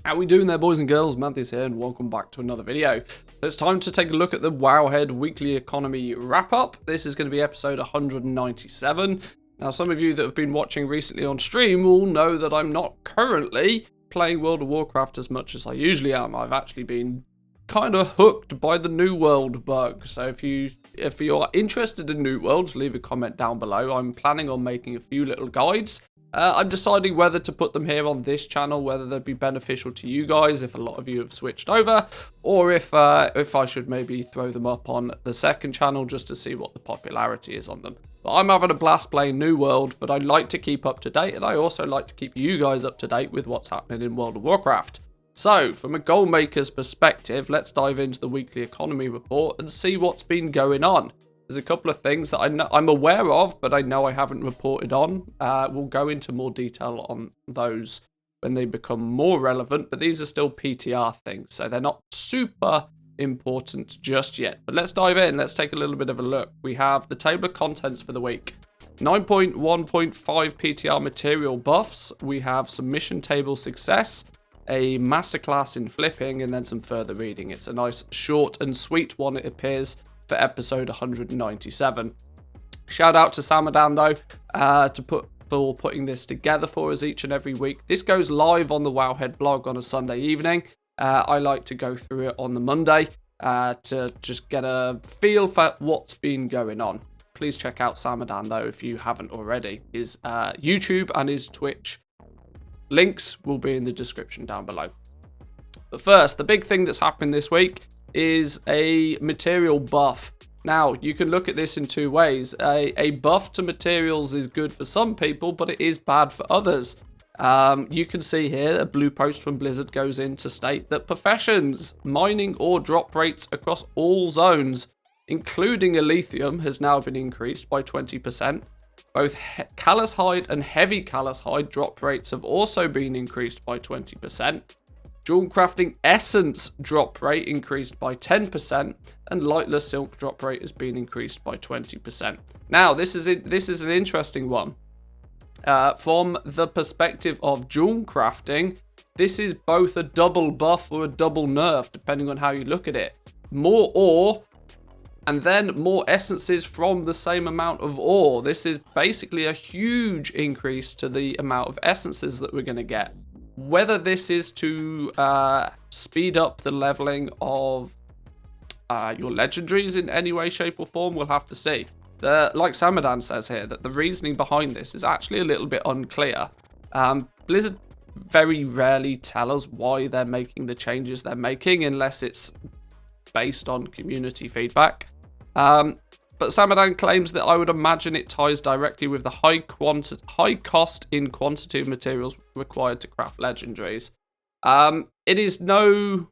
How we doing there, boys and girls? Manthieus here, and welcome back to another video. It's time to take a look at the Wowhead Weekly Economy Wrap-Up. This is going to be episode 197. Now, some of you that have been watching recently on stream will know that I'm not currently playing World of Warcraft as much as I usually am. I've actually been kind of hooked by the New World bug. So if you're interested in New Worlds, leave a comment down below. I'm planning on making a few little guides. I'm deciding whether to put them here on this channel, whether they'd be beneficial to you guys if a lot of you have switched over, or if I should maybe throw them up on the second channel just to see what the popularity is on them. But I'm having a blast playing New World, but I like to keep up to date, and I also like to keep you guys up to date with what's happening in World of Warcraft. So, from a goal maker's perspective, let's dive into the weekly economy report and see what's been going on. There's a couple of things that I'm aware of, but I know I haven't reported on. We'll go into more detail on those when they become more relevant, but these are still PTR things, so they're not super important just yet. But let's dive in. Let's take a little bit of a look. We have the table of contents for the week. 9.1.5 PTR material buffs. We have some mission table success, a masterclass in flipping, and then some further reading. It's a nice short and sweet one, it appears, for episode 197. Shout out to Samadan though for putting this together for us each and every week. This goes live on the Wowhead blog on a Sunday evening. I like to go through it on the Monday to just get a feel for what's been going on. Please check out Samadan though if you haven't already. His YouTube and his Twitch links will be in the description down below. But first, the big thing that's happened this week is a material buff. Now, you can look at this in two ways. A buff to materials is good for some people, but it is bad for others. You can see here a blue post from Blizzard goes in to state that professions, mining ore drop rates across all zones, including Elysium, has now been increased by 20%. Both callous hide and heavy callous hide drop rates have also been increased by 20%. Jewelcrafting essence drop rate increased by 10%, and lightless silk drop rate has been increased by 20%. Now, this is an interesting one. From the perspective of Jewelcrafting, this is both a double buff or a double nerf, depending on how you look at it. More ore, and then more essences from the same amount of ore. This is basically a huge increase to the amount of essences that we're going to get. Whether this is to speed up the leveling of your legendaries in any way, shape or form, we'll have to see. Like Samadan says here, that the reasoning behind this is actually a little bit unclear. Blizzard very rarely tell us why they're making the changes they're making unless it's based on community feedback. But Samadan claims that I would imagine it ties directly with the high cost in quantity of materials required to craft legendaries. It is no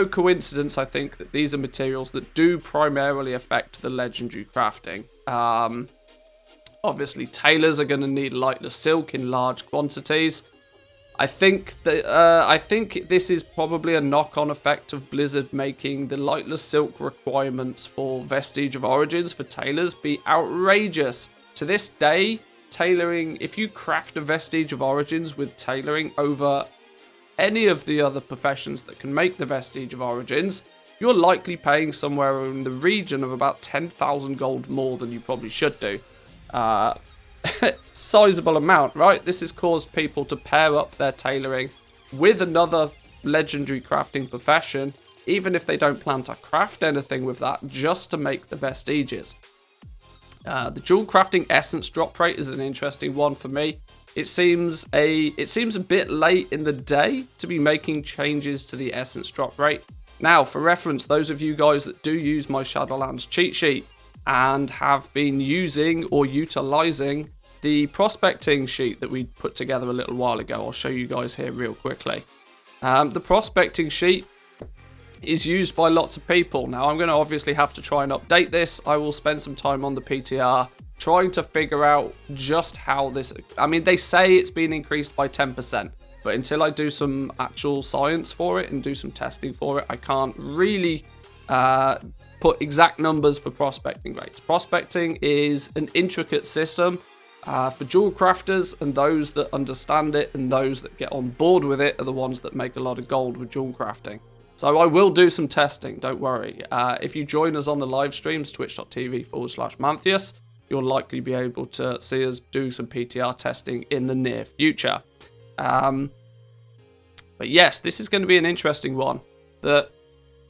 coincidence, I think, that these are materials that do primarily affect the legendary crafting. Obviously, tailors are going to need lightless silk in large quantities. I think this is probably a knock-on effect of Blizzard making the lightless silk requirements for Vestige of Origins for tailors be outrageous. To this day, tailoring, if you craft a Vestige of Origins with tailoring over any of the other professions that can make the Vestige of Origins, you're likely paying somewhere in the region of about 10,000 gold more than you probably should do. Sizable amount, right? This has caused people to pair up their tailoring with another legendary crafting profession, even if they don't plan to craft anything with that, just to make the vestiges. The jewel crafting essence drop rate is an interesting one for me. It seems a bit late in the day to be making changes to the essence drop rate. Now, for reference, those of you guys that do use my Shadowlands cheat sheet and have been using or utilizing the prospecting sheet that we put together a little while ago, I'll show you guys here real quickly. The prospecting sheet is used by lots of people. Now, I'm going to obviously have to try and update this. I will spend some time on the PTR trying to figure out just how this... I mean, they say it's been increased by 10%, but until I do some actual science for it and do some testing for it, I can't really put exact numbers for prospecting rates. Prospecting is an intricate system For jewel crafters and those that understand it and those that get on board with it are the ones that make a lot of gold with jewel crafting. So I will do some testing, don't worry. If you join us on the live streams, twitch.tv/Manthieus, you'll likely be able to see us do some PTR testing in the near future. But yes, this is going to be an interesting one. That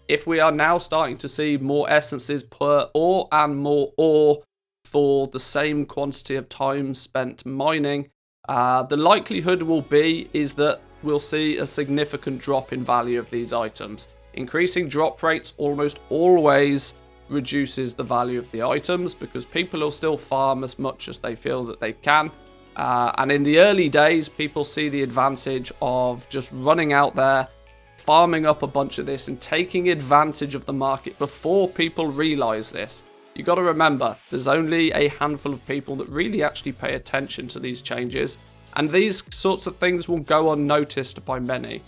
if we are now starting to see more essences per ore and more ore for the same quantity of time spent mining, the likelihood will be is that we'll see a significant drop in value of these items. Increasing drop rates almost always reduces the value of the items because people will still farm as much as they feel that they can. And in the early days, people see the advantage of just running out there, farming up a bunch of this and taking advantage of the market before people realize this. You got to remember, there's only a handful of people that really actually pay attention to these changes, and these sorts of things will go unnoticed by many.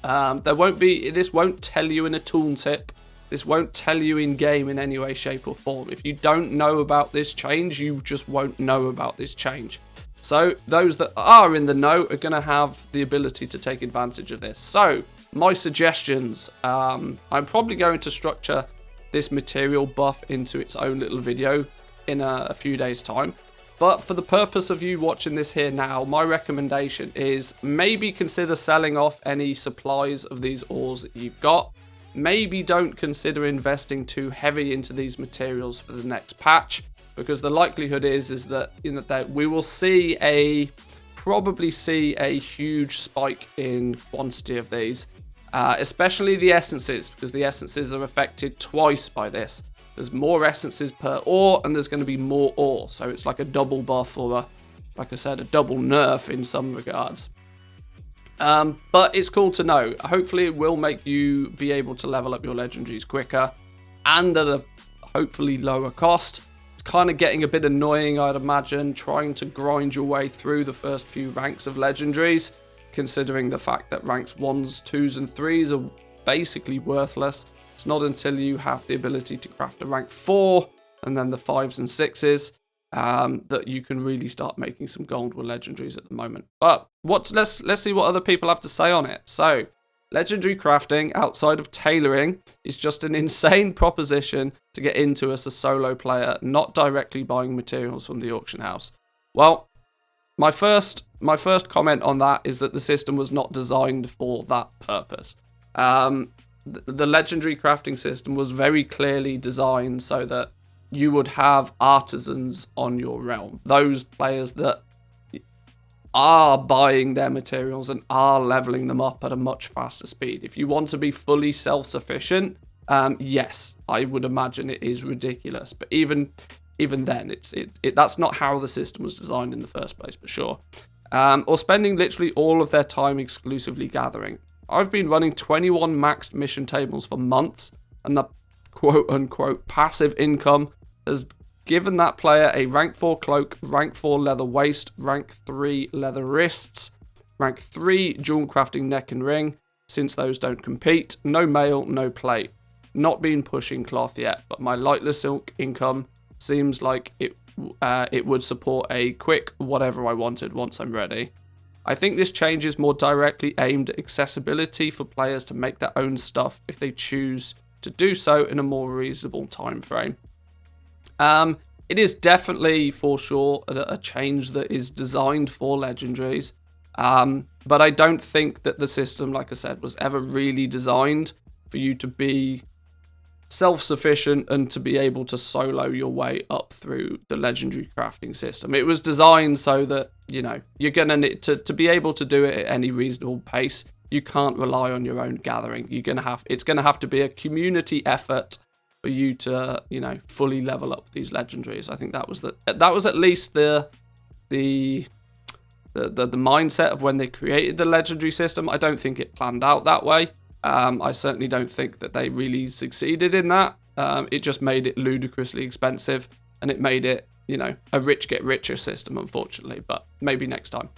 This won't tell you in a tooltip. This won't tell you in game in any way, shape or form. If you don't know about this change, you just won't know about this change. So those that are in the know are going to have the ability to take advantage of this. So my suggestions, I'm probably going to structure this material buff into its own little video in a few days time. But for the purpose of you watching this here now, my recommendation is maybe consider selling off any supplies of these ores that you've got. Maybe don't consider investing too heavy into these materials for the next patch, because the likelihood is that, that we will probably see a huge spike in quantity of these, especially the essences, because the essences are affected twice by this. There's more essences per ore, and there's going to be more ore. So it's like a double buff or, like I said, a double nerf in some regards. But it's cool to know. Hopefully it will make you be able to level up your legendaries quicker and at a hopefully lower cost. It's kind of getting a bit annoying, I'd imagine, trying to grind your way through the first few ranks of legendaries, considering the fact that ranks 1s, 2s and 3s are basically worthless. It's not until you have the ability to craft a rank 4 and then the 5s and 6s that you can really start making some gold with legendaries at the moment. But let's see what other people have to say on it. So, legendary crafting outside of tailoring is just an insane proposition to get into as a solo player, not directly buying materials from the auction house. Well, my first comment on that is that the system was not designed for that purpose. The legendary crafting system was very clearly designed so that you would have artisans on your realm. Those players that are buying their materials and are leveling them up at a much faster speed. If you want to be fully self-sufficient, yes, I would imagine it is ridiculous. But even then, that's not how the system was designed in the first place, for sure. Or spending literally all of their time exclusively gathering. I've been running 21 maxed mission tables for months, and the quote-unquote passive income has given that player a rank 4 cloak, rank 4 leather waist, rank 3 leather wrists, rank 3 jewel crafting neck and ring, since those don't compete, no mail, no plate. Not been pushing cloth yet, but my lightless silk income seems like it would support a quick whatever I wanted once I'm ready. I think this change is more directly aimed at accessibility for players to make their own stuff if they choose to do so in a more reasonable time frame. It is definitely for sure a change that is designed for legendaries, but I don't think that the system, like I said, was ever really designed for you to be self-sufficient and to be able to solo your way up through the legendary crafting system. It was designed so that, you're gonna need to be able to do it at any reasonable pace. You can't rely on your own gathering. It's gonna have to be a community effort for you to, fully level up these legendaries. I think that was at least the mindset of when they created the legendary system. I don't think it planned out that way. I certainly don't think that they really succeeded in that. It just made it ludicrously expensive, and it made it, a rich get richer system, unfortunately, but maybe next time.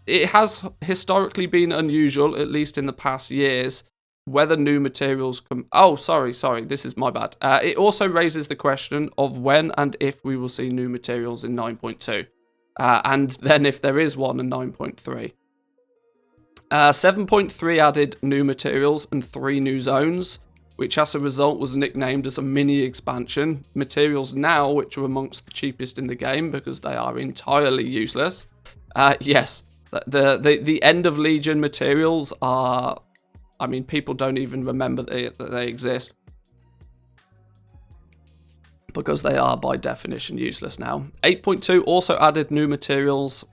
It has historically been unusual, at least in the past years, whether new materials come... Oh, sorry, this is my bad. It also raises the question of when and if we will see new materials in 9.2. And then if there is one in 9.3. 7.3 added new materials and 3 new zones, which as a result was nicknamed as a mini expansion. Materials now, which are amongst the cheapest in the game because they are entirely useless. Yes, the end of Legion materials are... I mean, people don't even remember that they exist. Because they are, by definition, useless now. 8.2 also added new materials,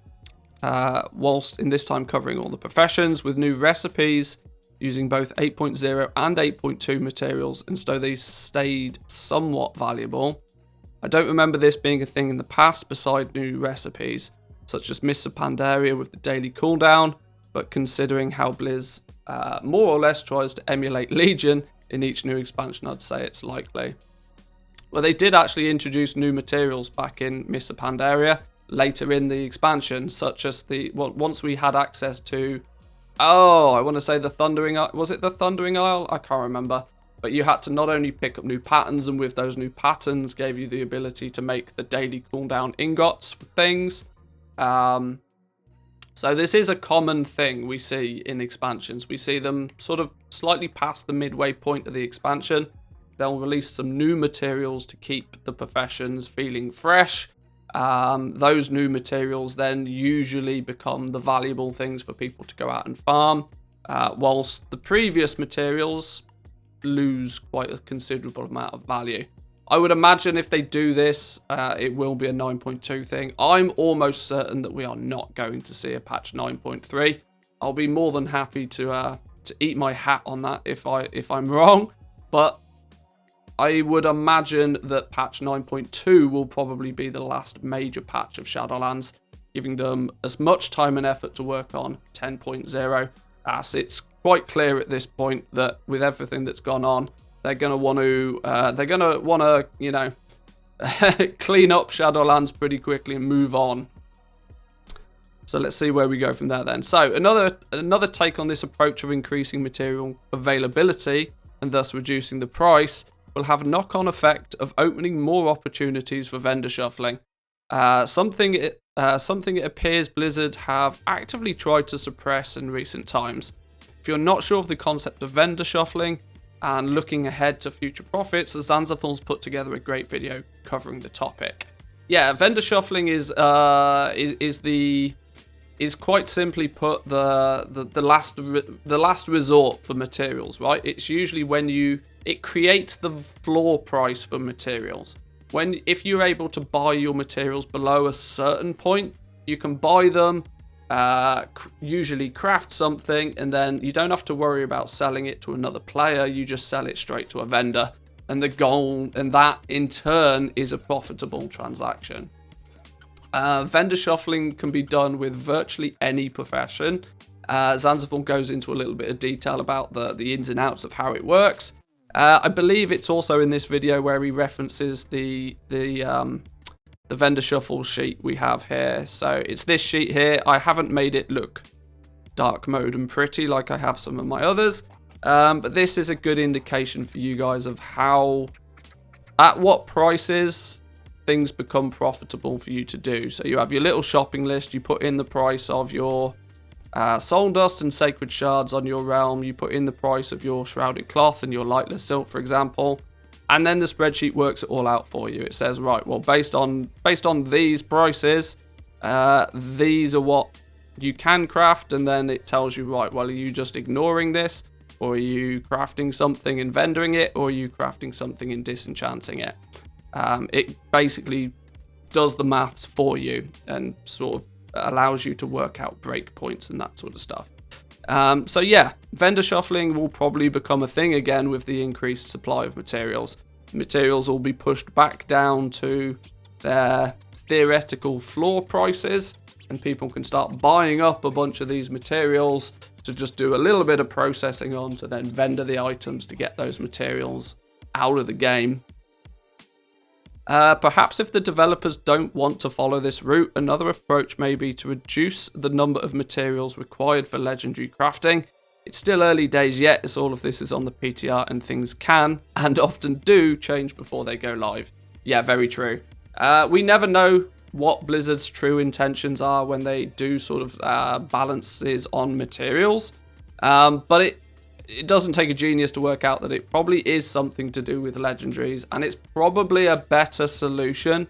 whilst in this time covering all the professions, with new recipes, using both 8.0 and 8.2 materials, and so they stayed somewhat valuable. I don't remember this being a thing in the past beside new recipes, such as Mists of Pandaria with the daily cooldown, but considering how Blizz more or less tries to emulate Legion in each new expansion, I'd say it's likely. Well, they did actually introduce new materials back in Mists of Pandaria later in the expansion, such as once we had access to, I want to say the Thundering Isle. Was it the Thundering Isle? I can't remember. But you had to not only pick up new patterns, and with those new patterns gave you the ability to make the daily cooldown ingots for things. So this is a common thing we see in expansions. We see them sort of slightly past the midway point of the expansion. They'll release some new materials to keep the professions feeling fresh. Those new materials then usually become the valuable things for people to go out and farm, whilst the previous materials lose quite a considerable amount of value. I would imagine if they do this, it will be a 9.2 thing. I'm almost certain that we are not going to see a patch 9.3. I'll be more than happy to eat my hat on that if I'm wrong, but I would imagine that patch 9.2 will probably be the last major patch of Shadowlands, giving them as much time and effort to work on 10.0, as it's quite clear at this point that with everything that's gone on, they're gonna want to, you know, clean up Shadowlands pretty quickly and move on. So let's see where we go from there then. So another take on this approach of increasing material availability and thus reducing the price will have a knock-on effect of opening more opportunities for vendor shuffling. Something it appears Blizzard have actively tried to suppress in recent times. If you're not sure of the concept of vendor shuffling and looking ahead to future profits, Zanzaful's put together a great video covering the topic. Yeah, vendor shuffling is quite simply put the last resort for materials, right? It's usually when it creates the floor price for materials. If you're able to buy your materials below a certain point, you can buy them, usually craft something, and then you don't have to worry about selling it to another player. You just sell it straight to a vendor, and the goal, and that in turn is a profitable transaction. Vendor shuffling can be done with virtually any profession. Zanzaful goes into a little bit of detail about the ins and outs of how it works. I believe it's also in this video where he references the vendor shuffle sheet we have here. So it's this sheet here. I haven't made it look dark mode and pretty like I have some of my others, but this is a good indication for you guys of at what prices things become profitable for you to do. So you have your little shopping list, you put in the price of your soul dust and sacred shards on your realm, you put in the price of your shrouded cloth and your lightless silk, for example, and then the spreadsheet works it all out for you. It says, right, well, based on these prices, these are what you can craft, and then it tells you, right, well, are you just ignoring this, or are you crafting something and vendoring it, or are you crafting something and disenchanting it? It basically does the maths for you and sort of allows you to work out breakpoints and that sort of stuff. So yeah, vendor shuffling will probably become a thing again with the increased supply of materials. Materials will be pushed back down to their theoretical floor prices, and people can start buying up a bunch of these materials to just do a little bit of processing on to then vendor the items to get those materials out of the game. Perhaps if the developers don't want to follow this route, another approach may be to reduce the number of materials required for legendary crafting. It's still early days yet, as all of this is on the PTR, and things can and often do change before they go live. Yeah, very true. We never know what Blizzard's true intentions are when they do sort of balances on materials, but it doesn't take a genius to work out that it probably is something to do with legendaries, and it's probably a better solution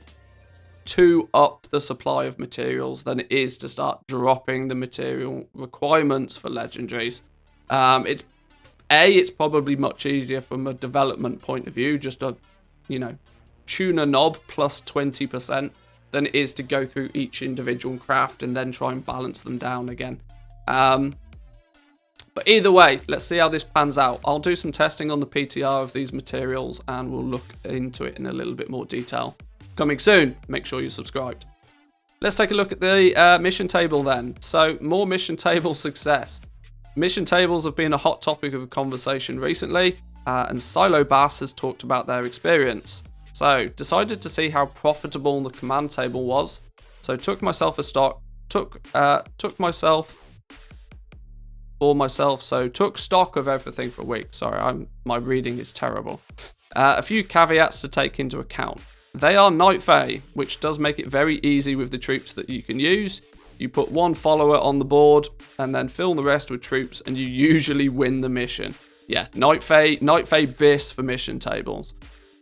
to up the supply of materials than it is to start dropping the material requirements for legendaries. It's probably much easier from a development point of view, just to, tune a knob plus 20%, than it is to go through each individual craft and then try and balance them down again. But either way, let's see how this pans out. I'll do some testing on the PTR of these materials and we'll look into it in a little bit more detail. Coming soon. Make sure you're subscribed. Let's take a look at the mission table then. So, more mission table success. Mission tables have been a hot topic of conversation recently, and Silo Bass has talked about their experience. So, decided to see how profitable the command table was. So, took stock of everything for a week. Sorry, my reading is terrible. A few caveats to take into account. They are Night Fae, which does make it very easy with the troops that you can use. You put one follower on the board and then fill the rest with troops and you usually win the mission. Yeah, Night Fae bis for mission tables.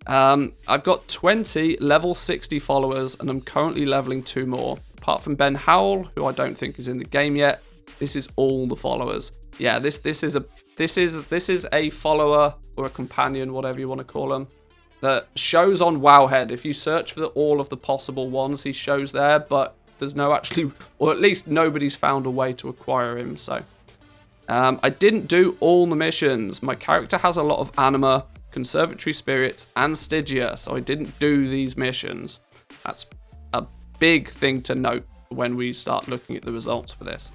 I've got 20 level 60 followers and I'm currently leveling 2 more. Apart from Ben Howell, who I don't think is in the game yet, this is all the followers. Yeah, this is a follower or a companion, whatever you want to call them, that shows on Wowhead. If you search for all of the possible ones, he shows there, but there's no actually, or at least nobody's found a way to acquire him. So I didn't do all the missions. My character has a lot of anima, conservatory spirits, and Stygia, so I didn't do these missions. That's a big thing to note when we start looking at the results for this.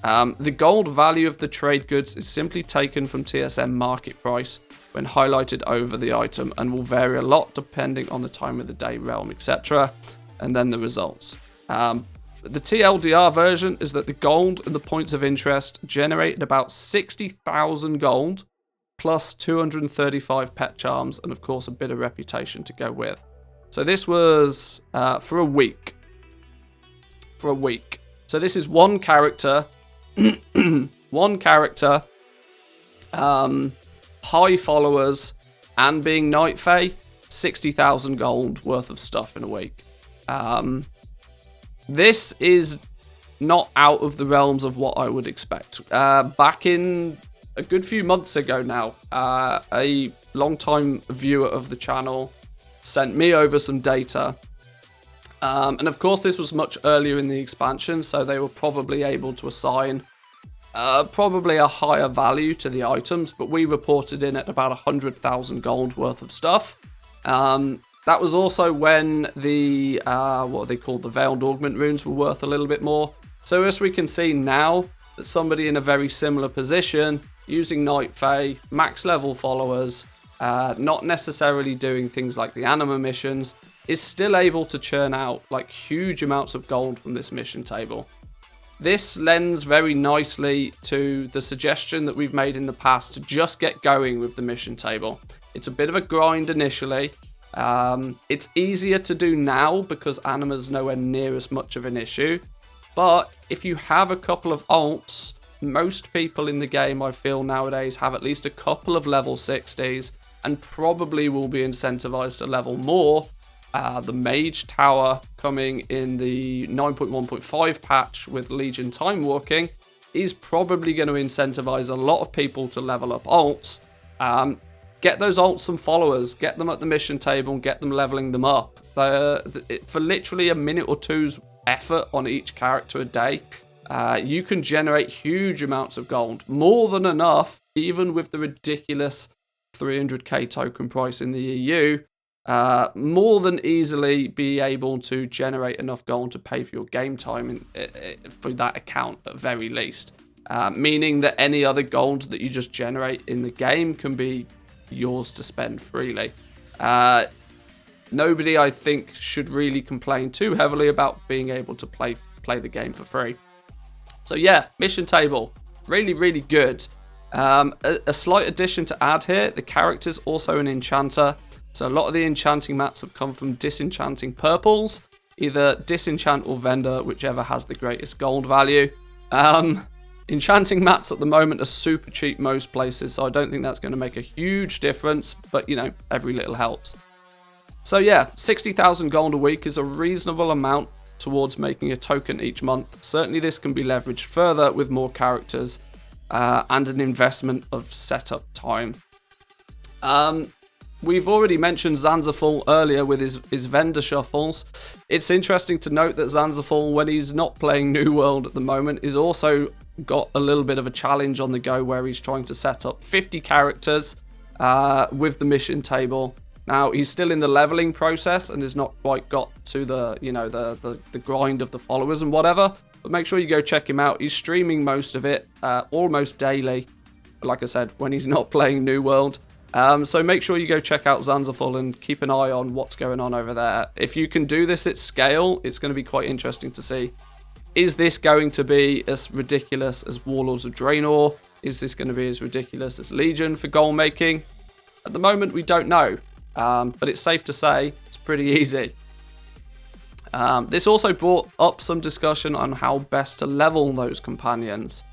The gold value of the trade goods is simply taken from TSM market price when highlighted over the item and will vary a lot depending on the time of the day, realm, etc. And then the results. The TLDR version is that the gold and the points of interest generated about 60,000 gold plus 235 pet charms and of course a bit of reputation to go with. So this was for a week. So this is one character, high followers, and being Night Fae, 60,000 gold worth of stuff in a week. This is not out of the realms of what I would expect. Back in a good few months ago now, a long-time viewer of the channel sent me over some data. And of course, this was much earlier in the expansion, so they were probably able to assign probably a higher value to the items, but we reported in at about 100,000 gold worth of stuff. That was also when the, what they called the Veiled Augment runes were worth a little bit more. So as we can see now, that somebody in a very similar position, using Night Fae, max level followers, not necessarily doing things like the anima missions, is still able to churn out like huge amounts of gold from this mission table. This lends very nicely to the suggestion that we've made in the past to just get going with the mission table. It's a bit of a grind initially. It's easier to do now because anima's nowhere near as much of an issue. But if you have a couple of alts, most people in the game I feel nowadays have at least a couple of level 60s and probably will be incentivized to level more. The Mage Tower coming in the 9.1.5 patch with Legion Time Walking is probably going to incentivize a lot of people to level up alts. Get those alts some followers, get them at the mission table and get them leveling them up. For literally a minute or two's effort on each character a day, you can generate huge amounts of gold. More than enough, even with the ridiculous 300k token price in the EU. More than easily be able to generate enough gold to pay for your game time for that account at very least. Meaning that any other gold that you just generate in the game can be yours to spend freely. Nobody, I think, should really complain too heavily about being able to play the game for free. So yeah, mission table, really, really good. A slight addition to add here, the character's also an enchanter. So a lot of the enchanting mats have come from disenchanting purples, either disenchant or vendor, whichever has the greatest gold value. Enchanting mats at the moment are super cheap most places, so I don't think that's going to make a huge difference, but you know, every little helps. So yeah, 60,000 gold a week is a reasonable amount towards making a token each month. Certainly this can be leveraged further with more characters and an investment of setup time. We've already mentioned Zanzaful earlier with his vendor shuffles. It's interesting to note that Zanzaful, when he's not playing New World at the moment, is also got a little bit of a challenge on the go where he's trying to set up 50 characters with the mission table. Now, he's still in the leveling process and has not quite got to the, you know, the grind of the followers and whatever. But make sure you go check him out. He's streaming most of it almost daily, like I said, when he's not playing New World. So make sure you go check out Zanzaful and keep an eye on what's going on over there. If you can do this at scale, it's going to be quite interesting to see. Is this going to be as ridiculous as Warlords of Draenor? Is this going to be as ridiculous as Legion for goal making? At the moment, we don't know. But it's safe to say it's pretty easy. This also brought up some discussion on how best to level those companions.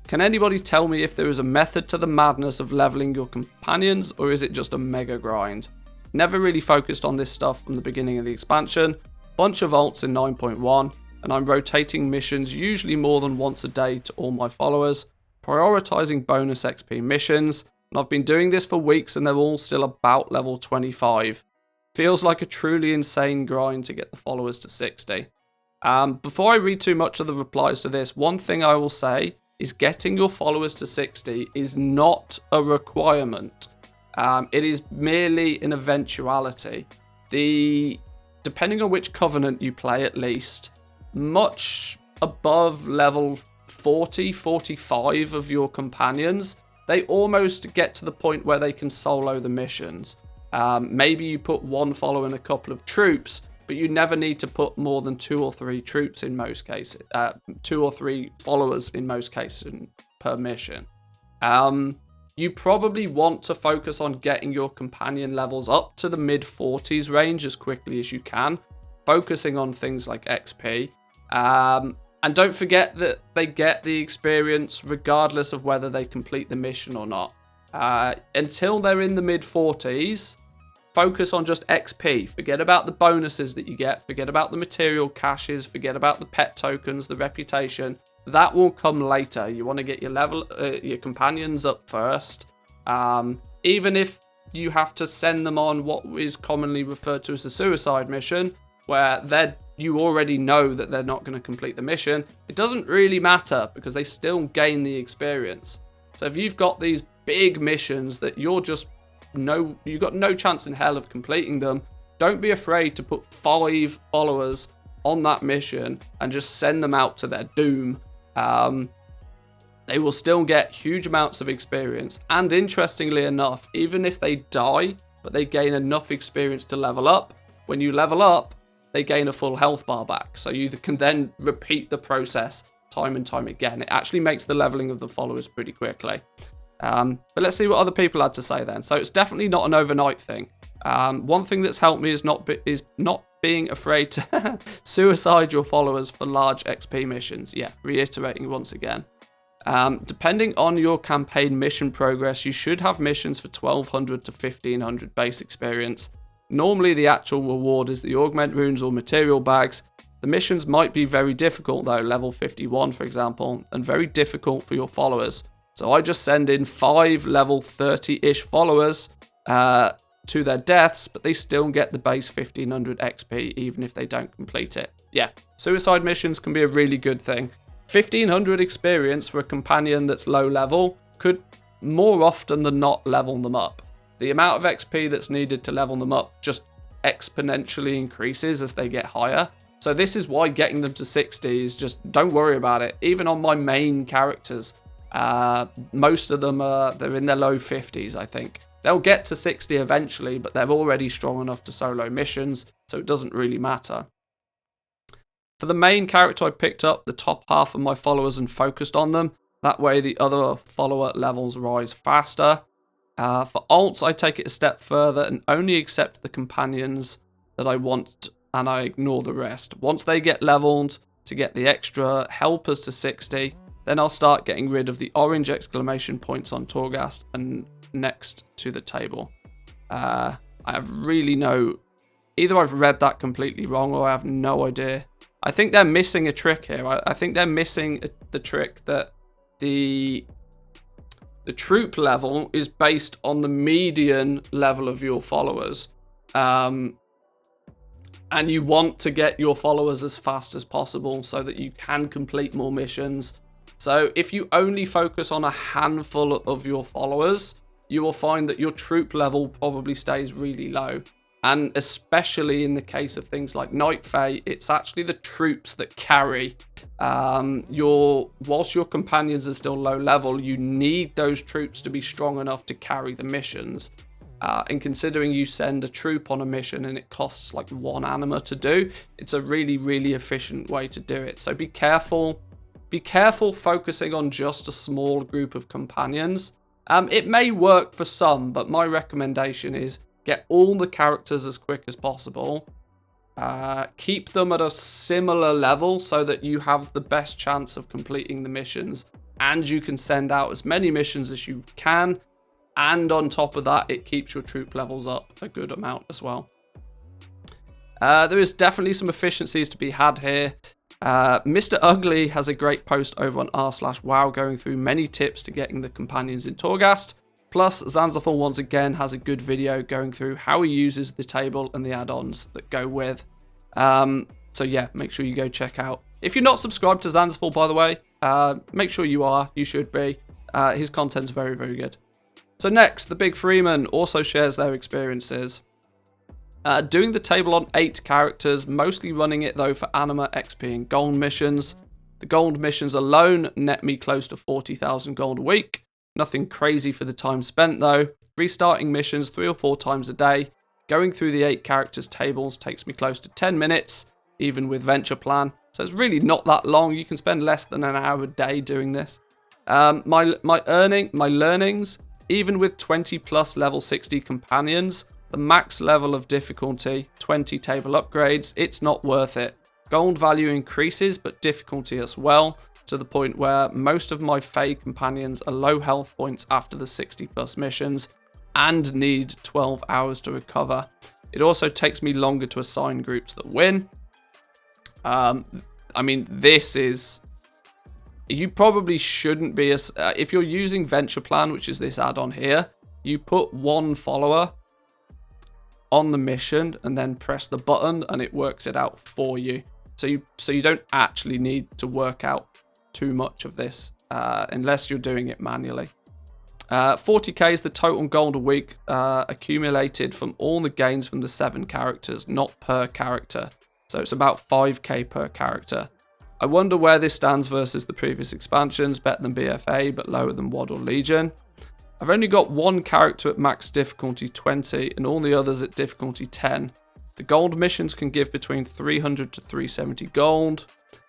Can anybody tell me if there is a method to the madness of leveling your companions, or is it just a mega grind? Never really focused on this stuff from the beginning of the expansion. Bunch of alts in 9.1, and I'm rotating missions usually more than once a day to all my followers, prioritizing bonus XP missions, and I've been doing this for weeks and they're all still about level 25. Feels like a truly insane grind to get the followers to 60. Before I read too much of the replies to this, one thing I will say is getting your followers to 60 is not a requirement. It is merely an eventuality. Depending on which covenant you play, at least, much above level 40, 45 of your companions, they almost get to the point where they can solo the missions. Maybe you put one follower and a couple of troops, but you never need to put more than 2 or 3 troops in most cases. 2 or 3 followers in most cases per mission. You probably want to focus on getting your companion levels up to the mid-40s range as quickly as you can, focusing on things like XP. And don't forget that they get the experience regardless of whether they complete the mission or not. Until they're in the mid-40s, focus on just XP. Forget about the bonuses that you get. Forget about the material caches. Forget about the pet tokens, the reputation. That will come later. You want to get your companions up first. Even if you have to send them on what is commonly referred to as a suicide mission, where you already know that they're not going to complete the mission, it doesn't really matter because they still gain the experience. So if you've got these big missions that you've got no chance in hell of completing them, don't be afraid to put 5 followers on that mission and just send them out to their doom. They will still get huge amounts of experience, and interestingly enough, even if they die but they gain enough experience to level up, when you level up they gain a full health bar back, so you can then repeat the process time and time again. It actually makes the leveling of the followers pretty quickly. But let's see what other people had to say then. So it's definitely not an overnight thing. One thing that's helped me is not being afraid to suicide your followers for large XP missions. Yeah, reiterating once again. Depending on your campaign mission progress, you should have missions for 1200 to 1500 base experience. Normally the actual reward is the augment runes or material bags. The missions might be very difficult though, level 51 for example, and very difficult for your followers. So I just send in 5 level 30-ish followers to their deaths, but they still get the base 1500 XP even if they don't complete it. Yeah, suicide missions can be a really good thing. 1500 experience for a companion that's low level could more often than not level them up. The amount of XP that's needed to level them up just exponentially increases as they get higher. So this is why getting them to 60 is just, don't worry about it. Even on my main characters, most of them they're in their low 50s, I think. They'll get to 60 eventually, but they're already strong enough to solo missions, so it doesn't really matter. For the main character I picked up the top half of my followers and focused on them, That way the other follower levels rise faster. For alts, I take it a step further and only accept the companions that I want, and I ignore the rest. Once they get leveled to get the extra helpers to 60, then I'll start getting rid of the orange exclamation points on Torghast and next to the table. I have really no... Either I've read that completely wrong or I have no idea. I think they're missing a trick here. I think they're missing the trick that the troop level is based on the median level of your followers. And you want to get your followers as fast as possible so that you can complete more missions. So if you only focus on a handful of your followers, you will find that your troop level probably stays really low. And especially in the case of things like Night Fae, it's actually the troops that carry. Whilst your companions are still low level, you need those troops to be strong enough to carry the missions. And considering you send a troop on a mission and it costs like 1 anima to do, it's a really, really efficient way to do it. So be careful. Be careful focusing on just a small group of companions. It may work for some, but my recommendation is get all the characters as quick as possible. Keep them at a similar level so that you have the best chance of completing the missions. And you can send out as many missions as you can. And on top of that, it keeps your troop levels up a good amount as well. There is definitely some efficiencies to be had here. Mr. Ugly has a great post over on r/wow going through many tips to getting the companions in Torghast. Plus, Zanzaful once again has a good video going through how he uses the table and the add-ons that go with. So yeah, make sure you go check out. If you're not subscribed to Zanzaful, by the way, make sure you are. You should be. His content's very, very good. So next, the Big Freeman also shares their experiences. Doing the table on 8 characters, mostly running it though for anima, XP and gold missions. The gold missions alone net me close to 40,000 gold a week. Nothing crazy for the time spent though. Restarting missions 3 or 4 times a day. Going through the 8 characters tables takes me close to 10 minutes, even with Venture Plan. So it's really not that long. You can spend less than an hour a day doing this. My learnings, even with 20 plus level 60 companions, the max level of difficulty, 20 table upgrades, it's not worth it. Gold value increases, but difficulty as well, to the point where most of my Fae companions are low health points after the 60 plus missions and need 12 hours to recover. It also takes me longer to assign groups that win. I mean, this is... You probably shouldn't be... if you're using Venture Plan, which is this add-on here, you put 1 follower on the mission and then press the button and it works it out for you. So you don't actually need to work out too much of this unless you're doing it manually. 40k is the total gold a week accumulated from all the gains from the 7 characters, not per character. So it's about 5k per character. I wonder where this stands versus the previous expansions, better than BFA but lower than WoD or Legion. I've only got 1 character at max difficulty 20 and all the others at difficulty 10. The gold missions can give between 300 to 370 gold,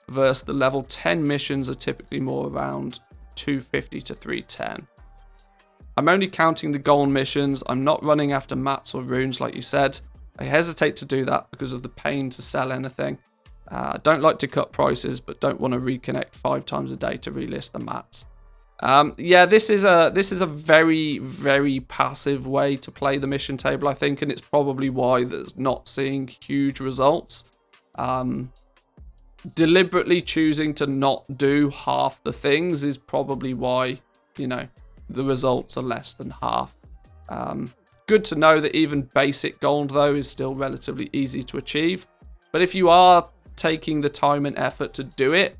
versus the level 10 missions are typically more around 250 to 310. I'm only counting the gold missions. I'm not running after mats or runes like you said. I hesitate to do that because of the pain to sell anything. I don't like to cut prices, but don't want to reconnect 5 times a day to relist the mats. Yeah, this is a very, very passive way to play the mission table, I think, and it's probably why there's not seeing huge results. Deliberately choosing to not do half the things is probably why, you know, the results are less than half. Good to know that even basic gold, though, is still relatively easy to achieve. But if you are taking the time and effort to do it,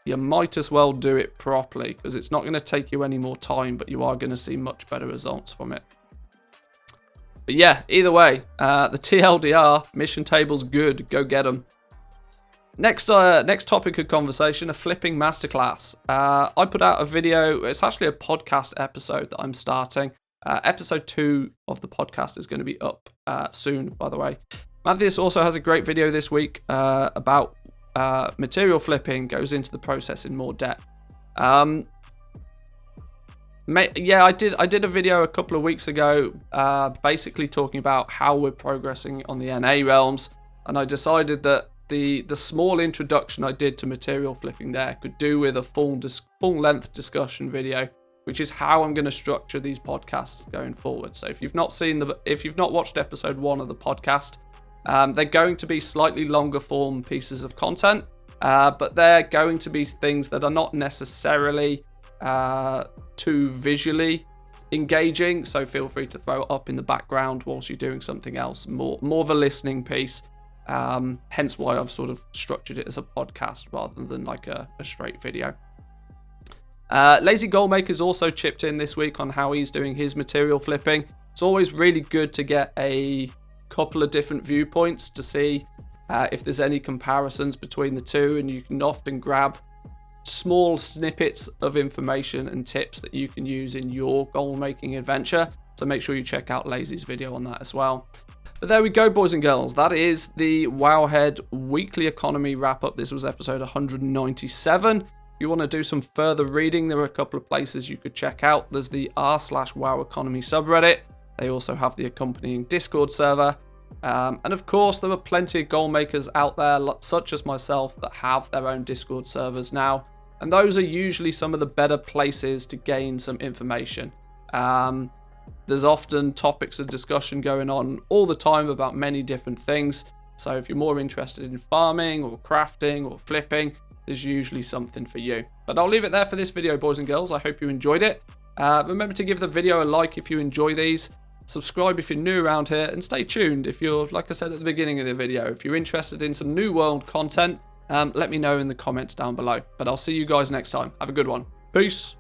you might as well do it properly, because it's not going to take you any more time, but you are going to see much better results from it. But yeah, either way, the TLDR mission table's good. Go get them. Next topic of conversation, a flipping masterclass. I put out a video. It's actually a podcast episode that I'm starting. Episode 2 of the podcast is going to be up soon, by the way. Manthieus also has a great video this week about material flipping, goes into the process in more depth. Yeah, I did a video a couple of weeks ago, basically talking about how we're progressing on the NA realms, and I decided that the small introduction I did to material flipping there could do with a full length discussion video, which is how I'm going to structure these podcasts going forward. So if you've not watched episode 1 of the podcast, they're going to be slightly longer form pieces of content, but they're going to be things that are not necessarily too visually engaging, so feel free to throw it up in the background whilst you're doing something else, more of a listening piece, hence why I've sort of structured it as a podcast rather than like a straight video. Lazy Goldmaker's also chipped in this week on how he's doing his material flipping. It's always really good to get a couple of different viewpoints to see if there's any comparisons between the two, and you can often grab small snippets of information and tips that you can use in your gold making adventure. So make sure you check out Lazy's video on that as well. But there we go, boys and girls. That is the Wowhead weekly economy wrap up. This was episode 197. If you want to do some further reading, there are a couple of places you could check out. There's the r/WoWeconomy subreddit. They also have the accompanying Discord server. And of course, there are plenty of gold makers out there, such as myself, that have their own Discord servers now. And those are usually some of the better places to gain some information. There's often topics of discussion going on all the time about many different things. So if you're more interested in farming or crafting or flipping, there's usually something for you. But I'll leave it there for this video, boys and girls. I hope you enjoyed it. Remember to give the video a like if you enjoy these. Subscribe if you're new around here, and stay tuned if you're, like I said at the beginning of the video, if you're interested in some new world content, let me know in the comments down below. But I'll see you guys next time. Have a good one. Peace.